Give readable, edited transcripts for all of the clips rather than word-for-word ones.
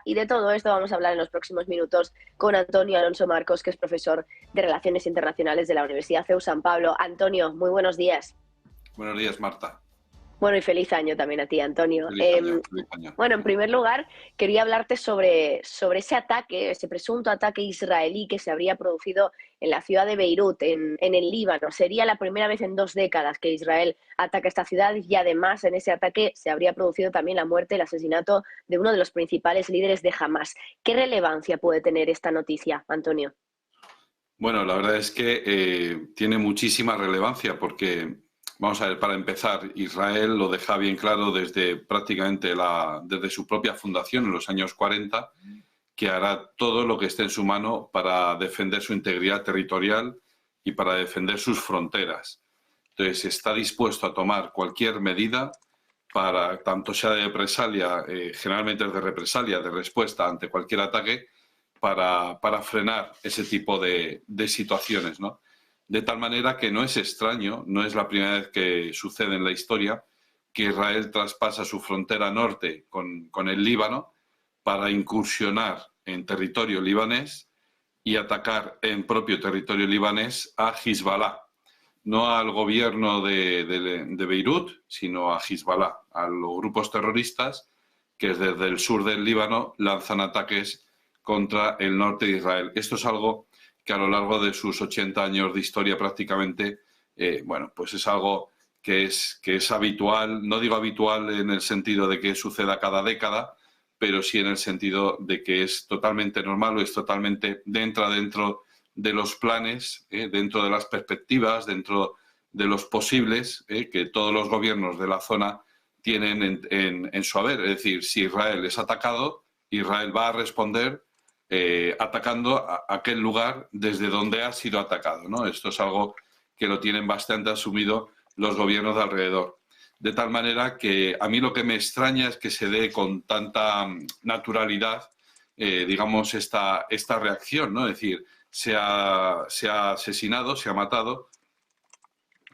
Y de todo esto vamos a hablar en los próximos minutos con Antonio Alonso Marcos, que es profesor de Relaciones Internacionales de la Universidad CEU San Pablo. Antonio, muy buenos días. Buenos días, Marta. Bueno, y feliz año también a ti, Antonio. Feliz año. Bueno, en primer lugar, quería hablarte sobre ese ataque, ese presunto ataque israelí que se habría producido en la ciudad de Beirut, en el Líbano. Sería la primera vez en 2 décadas que Israel ataca esta ciudad y además en ese ataque se habría producido también la muerte, el asesinato de uno de los principales líderes de Hamás. ¿Qué relevancia puede tener esta noticia, Antonio? Bueno, la verdad es que tiene muchísima relevancia porque, vamos a ver, para empezar, Israel lo deja bien claro desde prácticamente desde su propia fundación en los años 40, que hará todo lo que esté en su mano para defender su integridad territorial y para defender sus fronteras. Entonces, está dispuesto a tomar cualquier medida para, tanto sea de represalia, generalmente es de represalia, de respuesta ante cualquier ataque, para frenar ese tipo de situaciones, ¿no? De tal manera que no es extraño, no es la primera vez que sucede en la historia, que Israel traspasa su frontera norte con el Líbano para incursionar en territorio libanés y atacar en propio territorio libanés a Hezbollah. No al gobierno de Beirut, sino a Hezbollah, a los grupos terroristas que desde el sur del Líbano lanzan ataques contra el norte de Israel. Esto es algo que a lo largo de sus 80 años de historia prácticamente, bueno, pues es algo que es habitual, no digo habitual en el sentido de que suceda cada década, pero sí en el sentido de que es totalmente normal o es totalmente dentro de los planes, dentro de las perspectivas, dentro de los posibles que todos los gobiernos de la zona tienen en su haber. Es decir, si Israel es atacado, Israel va a responder atacando a aquel lugar desde donde ha sido atacado, ¿no? Esto es algo que lo tienen bastante asumido los gobiernos de alrededor. De tal manera que a mí lo que me extraña es que se dé con tanta naturalidad, digamos, esta reacción, ¿no? Es decir, se ha asesinado, se ha matado,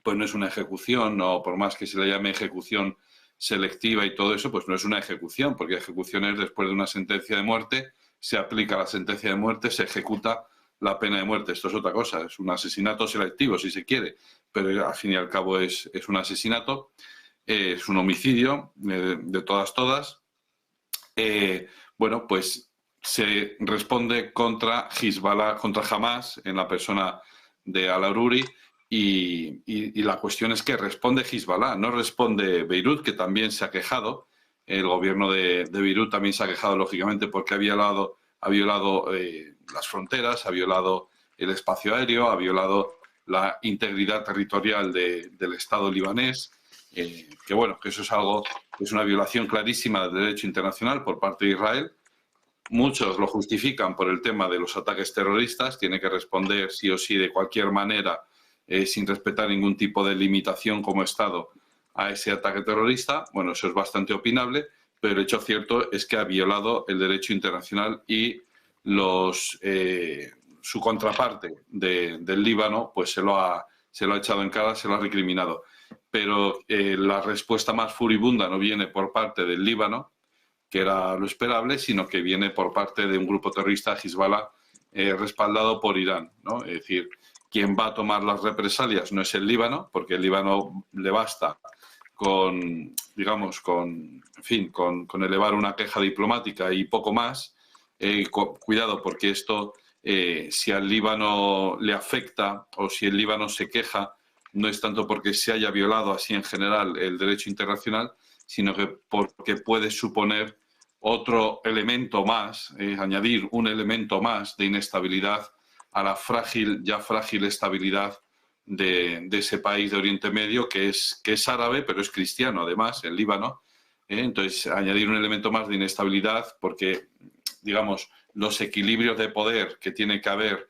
pues no es una ejecución, o por más que se le llame ejecución selectiva y todo eso, pues no es una ejecución, porque ejecución es después de una sentencia de muerte, se aplica la sentencia de muerte, se ejecuta la pena de muerte. Esto es otra cosa, es un asesinato selectivo, si se quiere, pero al fin y al cabo es un asesinato, es un homicidio de todas. Bueno, pues se responde contra Hezbollah, contra Hamás, en la persona de al-Aruri, y la cuestión es que responde Hezbollah, no responde Beirut, que también se ha quejado. El gobierno de Beirut también se ha quejado, lógicamente, porque ha violado las fronteras, ha violado el espacio aéreo, ha violado la integridad territorial del Estado libanés, que bueno, que eso es algo, es una violación clarísima del derecho internacional por parte de Israel. Muchos lo justifican por el tema de los ataques terroristas, tiene que responder sí o sí de cualquier manera, sin respetar ningún tipo de limitación como Estado a ese ataque terrorista. Bueno, eso es bastante opinable, pero el hecho cierto es que ha violado el derecho internacional y su contraparte del Líbano pues se lo ha echado en cara, se lo ha recriminado. Pero la respuesta más furibunda no viene por parte del Líbano, que era lo esperable, sino que viene por parte de un grupo terrorista, Hezbollah, respaldado por Irán, ¿no? Es decir, quien va a tomar las represalias no es el Líbano, porque el Líbano le basta con elevar una queja diplomática y poco más. Cuidado, porque esto, si al Líbano le afecta o si el Líbano se queja, no es tanto porque se haya violado así en general el derecho internacional, sino que porque puede suponer otro elemento más, añadir un elemento más de inestabilidad a la ya frágil estabilidad de ese país de Oriente Medio, que es árabe, pero es cristiano además, el Líbano. Entonces, añadir un elemento más de inestabilidad porque, digamos, los equilibrios de poder que tiene que haber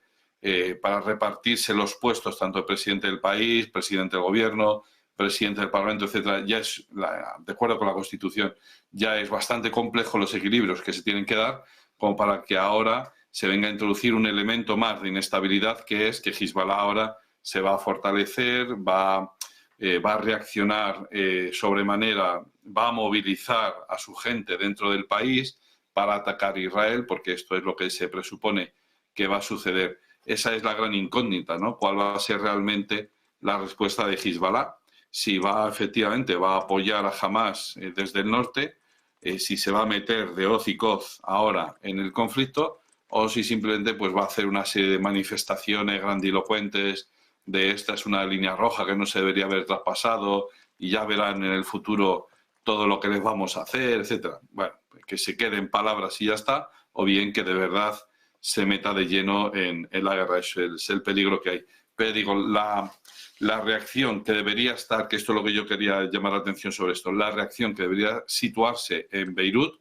para repartirse los puestos, tanto el presidente del país, presidente del gobierno, presidente del Parlamento, etcétera, ya es, de acuerdo con la Constitución, ya es bastante complejo los equilibrios que se tienen que dar, como para que ahora se venga a introducir un elemento más de inestabilidad, que es que Hezbollah ahora se va a fortalecer, va a reaccionar sobremanera, va a movilizar a su gente dentro del país para atacar Israel, porque esto es lo que se presupone que va a suceder. Esa es la gran incógnita, ¿no? ¿Cuál va a ser realmente la respuesta de Hezbollah? Si efectivamente va a apoyar a Hamas desde el norte, si se va a meter de hoz y coz ahora en el conflicto, o si simplemente pues va a hacer una serie de manifestaciones grandilocuentes de esta es una línea roja que no se debería haber traspasado y ya verán en el futuro todo lo que les vamos a hacer, etcétera. Bueno, que se queden palabras y ya está, o bien que de verdad se meta de lleno en la guerra. Eso es el peligro que hay. Pero digo, la reacción que debería estar, que esto es lo que yo quería llamar la atención sobre esto, la reacción que debería situarse en Beirut,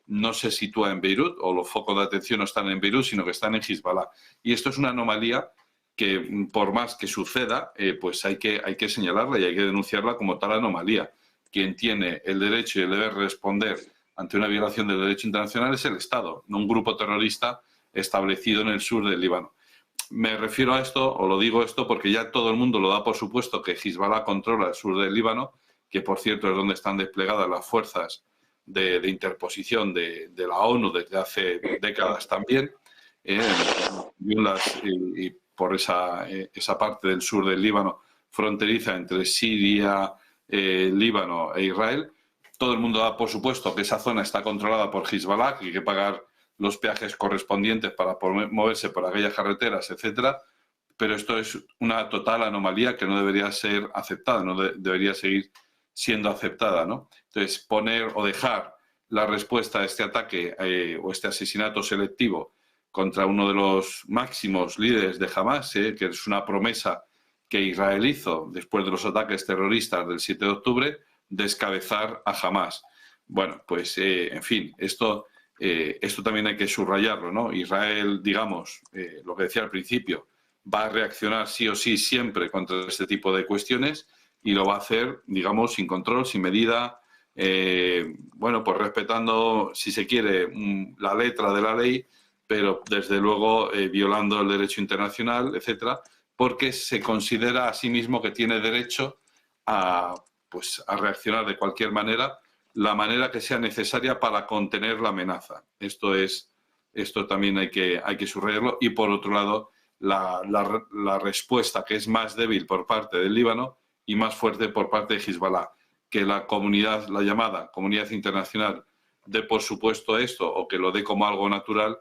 no se sitúa en Beirut, o los focos de atención no están en Beirut, sino que están en Hezbollah. Y esto es una anomalía que, por más que suceda, pues hay que señalarla y hay que denunciarla como tal anomalía. Quien tiene el derecho y el deber de responder ante una violación del derecho internacional es el Estado, no un grupo terrorista establecido en el sur del Líbano. Me refiero a esto, o lo digo esto, porque ya todo el mundo lo da por supuesto que Hezbollah controla el sur del Líbano, que por cierto es donde están desplegadas las fuerzas de interposición de la ONU desde hace décadas también, y por esa parte del sur del Líbano fronteriza entre Siria, Líbano e Israel. Todo el mundo da por supuesto que esa zona está controlada por Hezbollah, que hay que pagar los peajes correspondientes para poder moverse por aquellas carreteras, etcétera, pero esto es una total anomalía que no debería ser aceptada, no debería seguir siendo aceptada, ¿no? Entonces, poner o dejar la respuesta a este ataque o este asesinato selectivo contra uno de los máximos líderes de Hamas, que es una promesa que Israel hizo después de los ataques terroristas del 7 de octubre, descabezar a Hamas. Bueno, pues, en fin, esto también hay que subrayarlo, ¿no? Israel, digamos, lo que decía al principio, va a reaccionar sí o sí siempre contra este tipo de cuestiones y lo va a hacer, digamos, sin control, sin medida, bueno, pues respetando, si se quiere, la letra de la ley, pero desde luego violando el derecho internacional, etcétera, porque se considera a sí mismo que tiene derecho a reaccionar de cualquier manera, la manera que sea necesaria para contener la amenaza. Esto también hay que subrayarlo. Y por otro lado, la respuesta que es más débil por parte del Líbano y más fuerte por parte de Hezbollah. Que la llamada comunidad internacional dé por supuesto esto o que lo dé como algo natural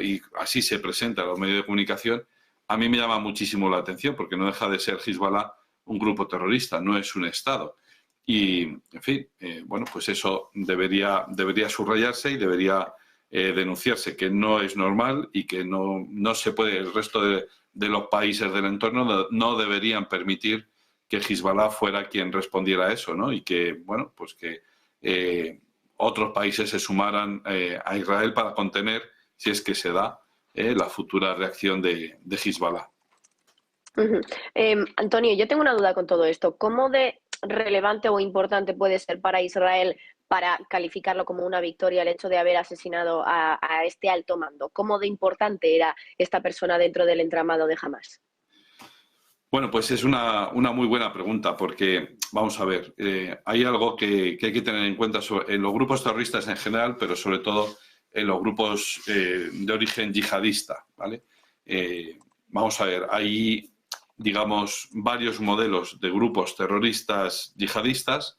y así se presenta en los medios de comunicación, a mí me llama muchísimo la atención porque no deja de ser Hezbollah un grupo terrorista, no es un Estado. Y, en fin, bueno, pues eso debería subrayarse y debería denunciarse, que no es normal y que no se puede, el resto de los países del entorno no deberían permitir que Hezbollah fuera quien respondiera a eso, ¿no? Y que, bueno, pues que otros países se sumaran a Israel para contener, si es que se da, la futura reacción de Hezbollah. Antonio, yo tengo una duda con todo esto. ¿Cómo de relevante o importante puede ser para Israel para calificarlo como una victoria el hecho de haber asesinado a este alto mando? ¿Cómo de importante era esta persona dentro del entramado de Hamas? Bueno, pues es una muy buena pregunta porque, vamos a ver, hay algo que hay que tener en cuenta en los grupos terroristas en general, pero sobre todo en los grupos de origen yihadista, ¿vale? Vamos a ver, hay, digamos, varios modelos de grupos terroristas yihadistas.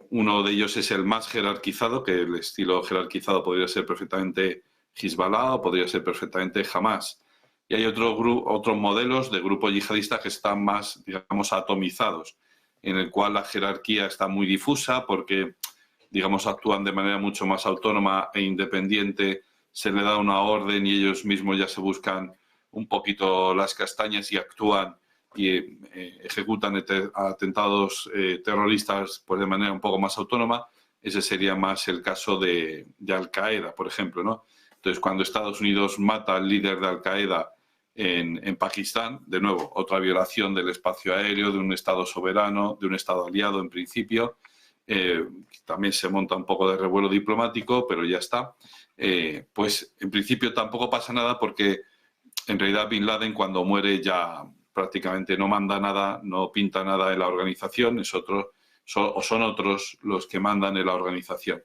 Uno de ellos es el más jerarquizado, que el estilo jerarquizado podría ser perfectamente Hezbollah o podría ser perfectamente Hamas. Y hay otros modelos de grupos yihadistas que están más, digamos, atomizados, en el cual la jerarquía está muy difusa porque, digamos, actúan de manera mucho más autónoma e independiente, se le da una orden y ellos mismos ya se buscan un poquito las castañas y actúan y ejecutan atentados terroristas pues, de manera un poco más autónoma. Ese sería más el caso de Al-Qaeda, por ejemplo, ¿no? Entonces, cuando Estados Unidos mata al líder de Al-Qaeda en Pakistán, de nuevo, otra violación del espacio aéreo, de un Estado soberano, de un Estado aliado en principio. También se monta un poco de revuelo diplomático, pero ya está. Pues en principio tampoco pasa nada porque en realidad Bin Laden cuando muere ya prácticamente no manda nada, no pinta nada en la organización, son otros los que mandan en la organización.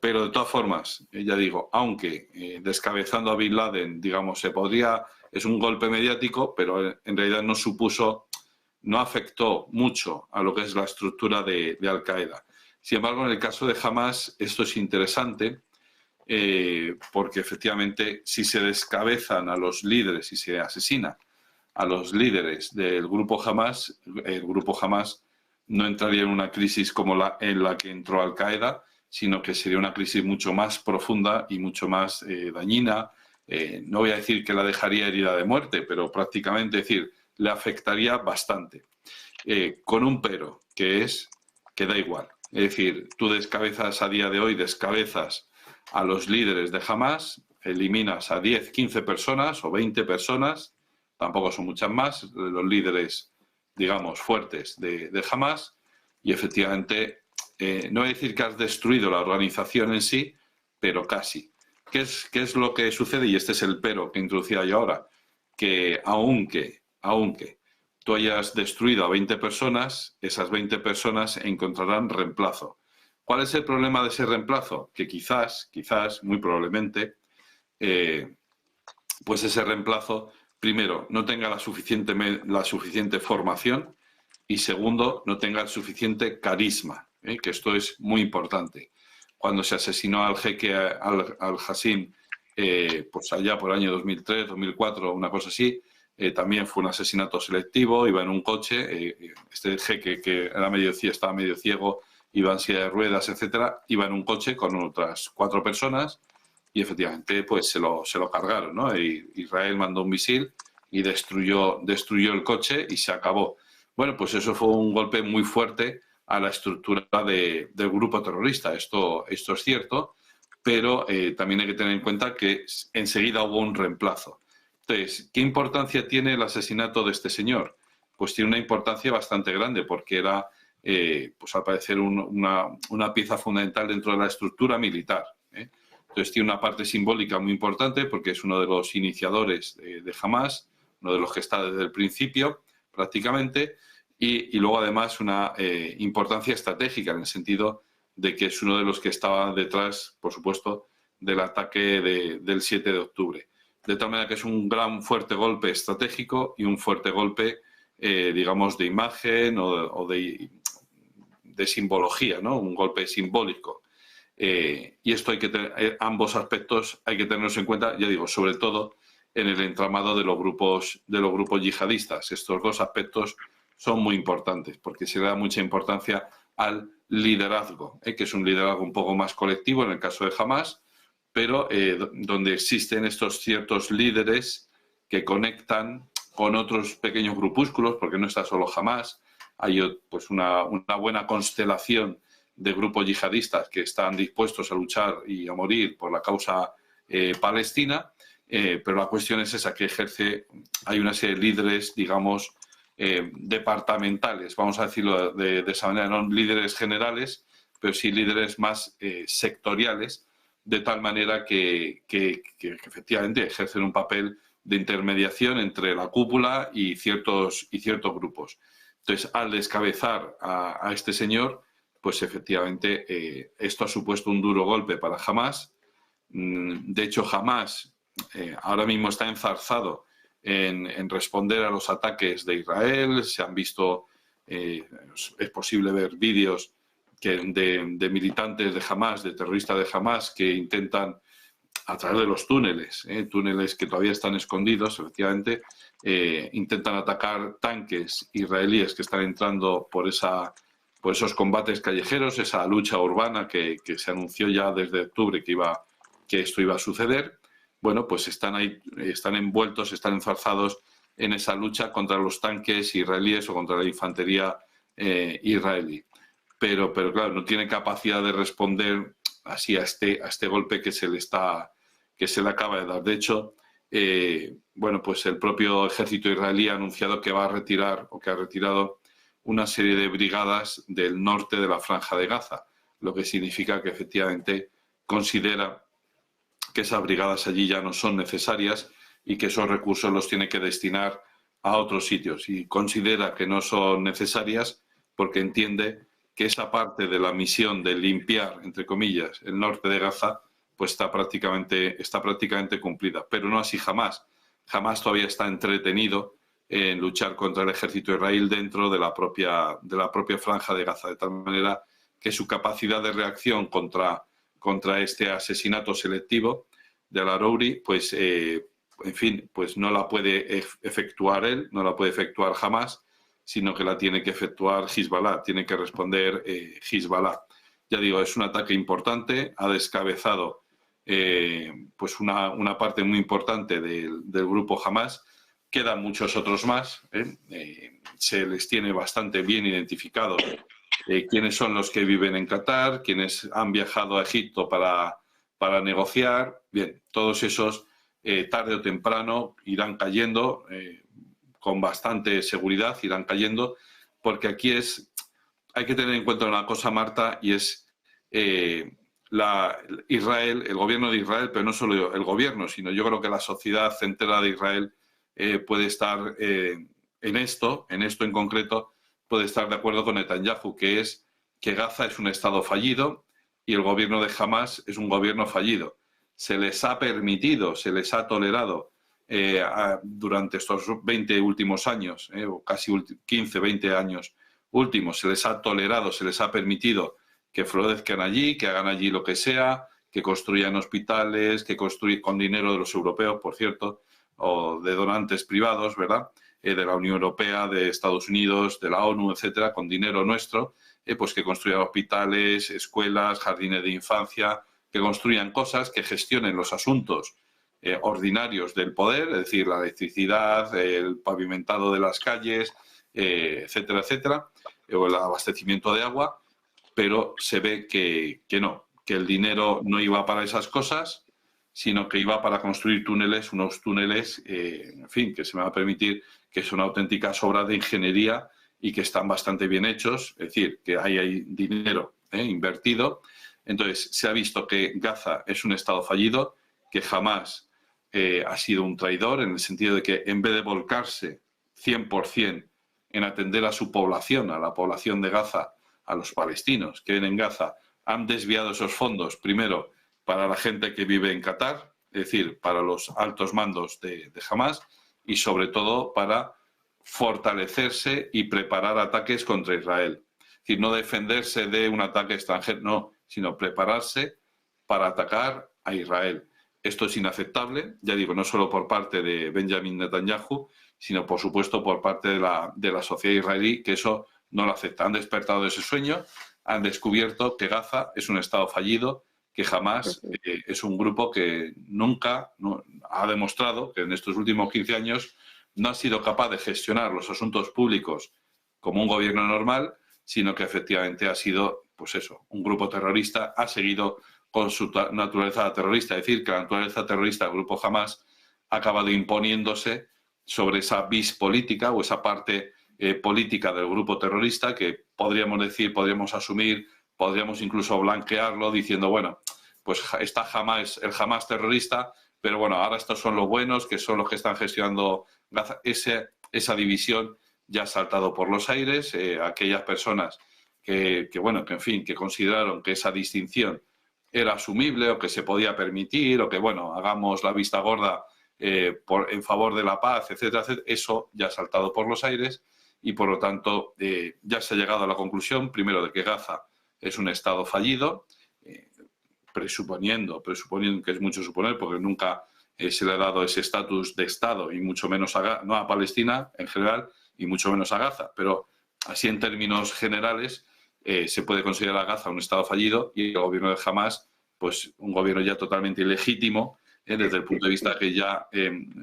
Pero de todas formas, ya digo, aunque descabezando a Bin Laden, digamos, es un golpe mediático, pero en realidad no afectó mucho a lo que es la estructura de Al-Qaeda. Sin embargo, en el caso de Hamas, esto es interesante, porque efectivamente si se descabezan a los líderes y se asesina a los líderes del grupo Hamas, el grupo Hamas no entraría en una crisis como en la que entró Al-Qaeda, sino que sería una crisis mucho más profunda y mucho más dañina. No voy a decir que la dejaría herida de muerte, pero prácticamente, es decir, le afectaría bastante. Con un pero, que da igual. Es decir, tú descabezas a día de hoy, descabezas a los líderes de Hamas, eliminas a 10, 15 personas o 20 personas, tampoco son muchas más, los líderes, digamos, fuertes de Hamas, y efectivamente, no voy a decir que has destruido la organización en sí, pero casi. ¿Qué es lo que sucede? Y este es el pero que introducía yo ahora, que aunque tú hayas destruido a 20 personas, esas 20 personas encontrarán reemplazo. ¿Cuál es el problema de ese reemplazo? Que quizás, muy probablemente, pues ese reemplazo, primero, no tenga la suficiente formación y segundo, no tenga el suficiente carisma, que esto es muy importante. Cuando se asesinó al jeque al-Hassim, pues allá por el año 2003, 2004, una cosa así, también fue un asesinato selectivo, iba en un coche, este jeque que estaba medio ciego, iba en silla de ruedas, etcétera, iba en un coche con otras 4 personas y efectivamente pues se lo cargaron, ¿no? Israel mandó un misil y destruyó el coche y se acabó. Bueno, pues eso fue un golpe muy fuerte a la estructura del grupo terrorista. Esto es cierto, pero también hay que tener en cuenta que enseguida hubo un reemplazo. Entonces, ¿qué importancia tiene el asesinato de este señor? Pues tiene una importancia bastante grande porque era, pues al parecer, una pieza fundamental dentro de la estructura militar. Entonces tiene una parte simbólica muy importante porque es uno de los iniciadores de Hamas, uno de los que está desde el principio prácticamente, y luego además una importancia estratégica en el sentido de que es uno de los que estaba detrás, por supuesto, del ataque del 7 de octubre. De tal manera que es un fuerte golpe estratégico y un fuerte golpe, digamos, de imagen o de simbología, ¿no? Un golpe simbólico. Y esto ambos aspectos hay que tenerlos en cuenta, ya digo, sobre todo en el entramado de los grupos yihadistas. Estos dos aspectos son muy importantes porque se le da mucha importancia al liderazgo, que es un liderazgo un poco más colectivo en el caso de Hamas, pero donde existen estos ciertos líderes que conectan con otros pequeños grupúsculos, porque no está solo Hamas, hay pues una buena constelación de grupos yihadistas que están dispuestos a luchar y a morir por la causa palestina, pero la cuestión es esa, que hay una serie de líderes, digamos, departamentales, vamos a decirlo de esa manera, no líderes generales, pero sí líderes más sectoriales, de tal manera que efectivamente ejercen un papel de intermediación entre la cúpula y ciertos grupos. Entonces, al descabezar a este señor, pues efectivamente esto ha supuesto un duro golpe para Hamas. De hecho, Hamas ahora mismo está enzarzado en responder a los ataques de Israel. Se han visto, es posible ver vídeos de militantes de Hamas, de terroristas de Hamas, que intentan, a través de los túneles que todavía están escondidos, efectivamente, intentan atacar tanques israelíes que están entrando por esos combates callejeros, esa lucha urbana que se anunció ya desde octubre que esto iba a suceder. Bueno, pues están ahí, están envueltos, están enzarzados en esa lucha contra los tanques israelíes o contra la infantería israelí. Pero claro, no tiene capacidad de responder así a este golpe que se le acaba de dar. De hecho, bueno, pues el propio ejército israelí ha anunciado que va a retirar o que ha retirado una serie de brigadas del norte de la Franja de Gaza, lo que significa que efectivamente considera que esas brigadas allí ya no son necesarias y que esos recursos los tiene que destinar a otros sitios. Y considera que no son necesarias porque entiende que esa parte de la misión de limpiar, entre comillas, el norte de Gaza, pues está prácticamente cumplida. Pero no así Hamás. Hamás todavía está entretenido en luchar contra el ejército de Israel dentro de la propia franja de Gaza, de tal manera que su capacidad de reacción contra este asesinato selectivo de al-Arouri, pues, en fin, pues no la puede efectuar él, no la puede efectuar Hamás, sino que la tiene que efectuar Hezbollah, tiene que responder Hezbollah. Ya digo, es un ataque importante, ha descabezado pues una parte muy importante del grupo Hamás. Quedan muchos otros más, se les tiene bastante bien identificados quiénes son los que viven en Qatar, quiénes han viajado a Egipto para negociar. Bien, todos esos tarde o temprano irán cayendo, con bastante seguridad irán cayendo, porque aquí hay que tener en cuenta una cosa, Marta, y es Israel, el gobierno de Israel, pero no solo el gobierno, sino yo creo que la sociedad entera de Israel puede estar en esto en concreto, puede estar de acuerdo con Netanyahu, que es que Gaza es un estado fallido y el gobierno de Hamás es un gobierno fallido. Se les ha permitido, se les ha tolerado durante estos 20 últimos años, o casi 15, 20 años últimos, se les ha tolerado, se les ha permitido que florezcan allí, que hagan allí lo que sea, que construyan hospitales, que construyan con dinero de los europeos, por cierto, o de donantes privados, ¿verdad?, de la Unión Europea, de Estados Unidos, de la ONU, etcétera, con dinero nuestro, pues que construyan hospitales, escuelas, jardines de infancia, que construyan cosas, que gestionen los asuntos ordinarios del poder, es decir, la electricidad, el pavimentado de las calles, etcétera, etcétera, o el abastecimiento de agua, pero se ve que no, que el dinero no iba para esas cosas, sino que iba para construir túneles, unos túneles, en fin, que se me va a permitir que son auténticas obras de ingeniería y que están bastante bien hechos, es decir, que hay dinero invertido. Entonces, se ha visto que Gaza es un estado fallido, que jamás ha sido un traidor, en el sentido de que en vez de volcarse 100% en atender a su población, a la población de Gaza, a los palestinos que viven en Gaza, han desviado esos fondos, primero, para la gente que vive en Qatar, es decir, para los altos mandos de Hamás, y sobre todo para fortalecerse y preparar ataques contra Israel. Es decir, no defenderse de un ataque extranjero, no, sino prepararse para atacar a Israel. Esto es inaceptable, ya digo, no solo por parte de Benjamin Netanyahu, sino por supuesto por parte de la sociedad israelí, que eso no lo acepta. Han despertado de ese sueño, han descubierto que Gaza es un estado fallido, que Hamás es un grupo que nunca ha demostrado que en estos últimos 15 años no ha sido capaz de gestionar los asuntos públicos como un gobierno normal, sino que efectivamente ha sido, pues eso, un grupo terrorista, ha seguido con su naturaleza terrorista, es decir, que la naturaleza terrorista del grupo Hamás ha acabado imponiéndose sobre esa vis política o esa parte política del grupo terrorista que podríamos decir, podríamos asumir, podríamos incluso blanquearlo diciendo, bueno, pues está Hamás, el Hamás terrorista, pero bueno, ahora estos son los buenos, que son los que están gestionando Gaza. Esa división ya ha saltado por los aires. Aquellas personas que en fin, que consideraron que esa distinción era asumible o que se podía permitir o que, bueno, hagamos la vista gorda en favor de la paz, etcétera, etcétera, eso ya ha saltado por los aires y, por lo tanto, ya se ha llegado a la conclusión, primero, de que Gaza es un Estado fallido, presuponiendo que es mucho suponer, porque nunca se le ha dado ese estatus de Estado, y mucho menos no a Palestina en general, y mucho menos a Gaza, pero así en términos generales se puede considerar a Gaza un Estado fallido y el gobierno de Hamás, pues un gobierno ya totalmente ilegítimo, desde el punto de vista que ya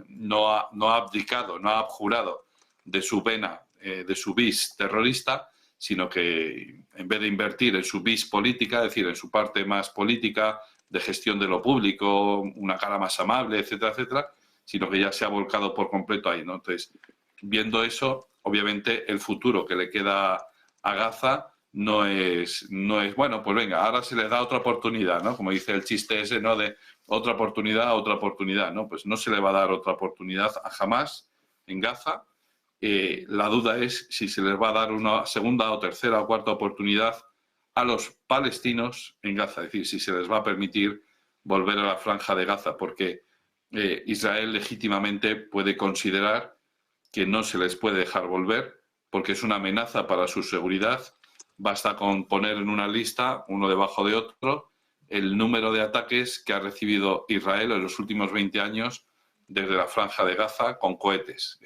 no ha abdicado, no ha abjurado de su vena, de su vis terrorista, sino que en vez de invertir en su vis política, es decir, en su parte más política, de gestión de lo público, una cara más amable, etcétera, etcétera, sino que ya se ha volcado por completo ahí, ¿no? Entonces, viendo eso, obviamente el futuro que le queda a Gaza no es bueno, pues venga, ahora se le da otra oportunidad, ¿no? Como dice el chiste ese, ¿no? De otra oportunidad, ¿no? Pues no se le va a dar otra oportunidad a Hamás en Gaza, La duda es si se les va a dar una segunda o tercera o cuarta oportunidad a los palestinos en Gaza, es decir, si se les va a permitir volver a la franja de Gaza, porque Israel legítimamente puede considerar que no se les puede dejar volver porque es una amenaza para su seguridad. Basta con poner en una lista, uno debajo de otro, el número de ataques que ha recibido Israel en los últimos 20 años desde la franja de Gaza con cohetes.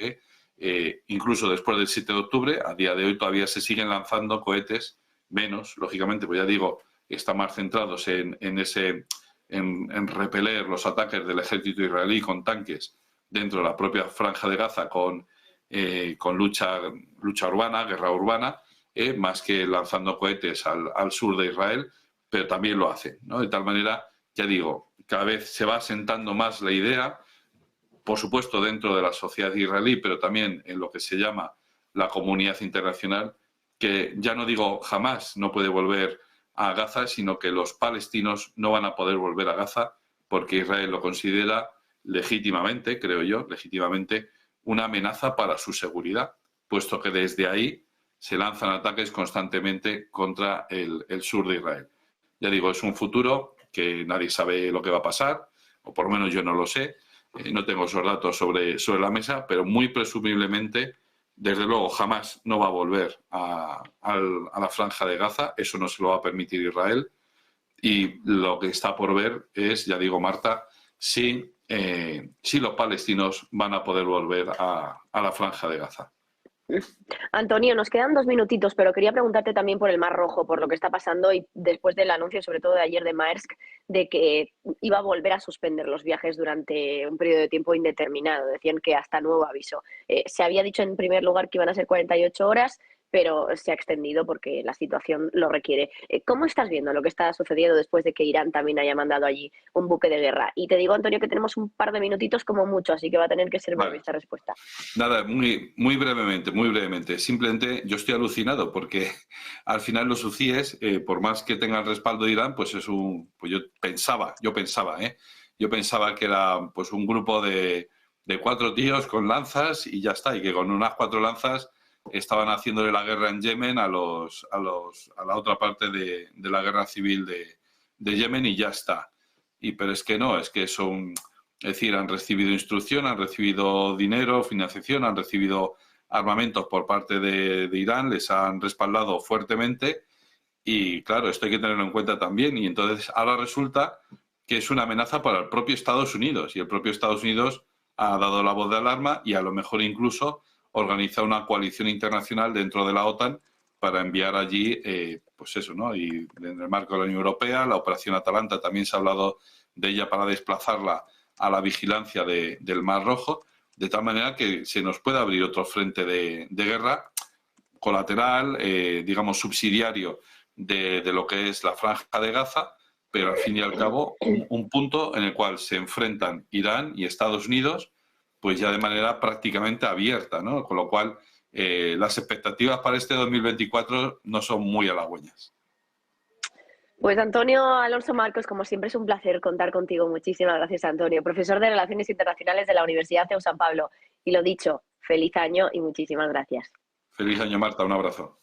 Incluso después del 7 de octubre, a día de hoy todavía se siguen lanzando cohetes, menos, lógicamente, pues ya digo, están más centrados en repeler los ataques del ejército israelí con tanques dentro de la propia franja de Gaza con lucha urbana, guerra urbana, más que lanzando cohetes al sur de Israel, pero también lo hacen, ¿no? De tal manera, ya digo, cada vez se va asentando más la idea, por supuesto dentro de la sociedad israelí, pero también en lo que se llama la comunidad internacional, que ya no digo jamás no puede volver a Gaza, sino que los palestinos no van a poder volver a Gaza porque Israel lo considera legítimamente, creo yo, legítimamente, una amenaza para su seguridad, puesto que desde ahí se lanzan ataques constantemente contra el sur de Israel. Ya digo, es un futuro que nadie sabe lo que va a pasar, o por lo menos yo no lo sé, no tengo esos datos sobre la mesa, pero muy presumiblemente, desde luego, jamás no va a volver a la franja de Gaza, eso no se lo va a permitir Israel, y lo que está por ver es, ya digo, Marta, si los palestinos van a poder volver a la franja de Gaza. Antonio, nos quedan 2 minutitos, pero quería preguntarte también por el Mar Rojo, por lo que está pasando y después del anuncio, sobre todo de ayer de Maersk, de que iba a volver a suspender los viajes durante un periodo de tiempo indeterminado. Decían que hasta nuevo aviso. Se había dicho en primer lugar que iban a ser 48 horas, pero se ha extendido porque la situación lo requiere. ¿Cómo estás viendo lo que está sucediendo después de que Irán también haya mandado allí un buque de guerra? Y te digo, Antonio, que tenemos un par de minutitos como mucho, así que va a tener que ser breve esta respuesta. Nada, muy brevemente, muy brevemente. Simplemente yo estoy alucinado porque al final los hucíes, por más que tengan respaldo de Irán, pues es pues yo pensaba que era pues un grupo de 4 tíos con lanzas y ya está, y que con unas 4 lanzas estaban haciéndole la guerra en Yemen a la otra parte de la guerra civil de Yemen y ya está. Pero es que no, es que son... Es decir, han recibido instrucción, han recibido dinero, financiación, han recibido armamentos por parte de Irán, les han respaldado fuertemente y, claro, esto hay que tenerlo en cuenta también. Y entonces ahora resulta que es una amenaza para el propio Estados Unidos y el propio Estados Unidos ha dado la voz de alarma y a lo mejor incluso organiza una coalición internacional dentro de la OTAN para enviar allí, pues eso, ¿no? Y en el marco de la Unión Europea, la Operación Atalanta también se ha hablado de ella para desplazarla a la vigilancia del Mar Rojo, de tal manera que se nos pueda abrir otro frente de guerra colateral, digamos, subsidiario de lo que es la franja de Gaza, pero al fin y al cabo un punto en el cual se enfrentan Irán y Estados Unidos, pues ya de manera prácticamente abierta, ¿no? Con lo cual las expectativas para este 2024 no son muy halagüeñas. Pues Antonio Alonso Marcos, como siempre es un placer contar contigo. Muchísimas gracias, Antonio. Profesor de Relaciones Internacionales de la Universidad CEU San Pablo. Y lo dicho, feliz año y muchísimas gracias. Feliz año, Marta. Un abrazo.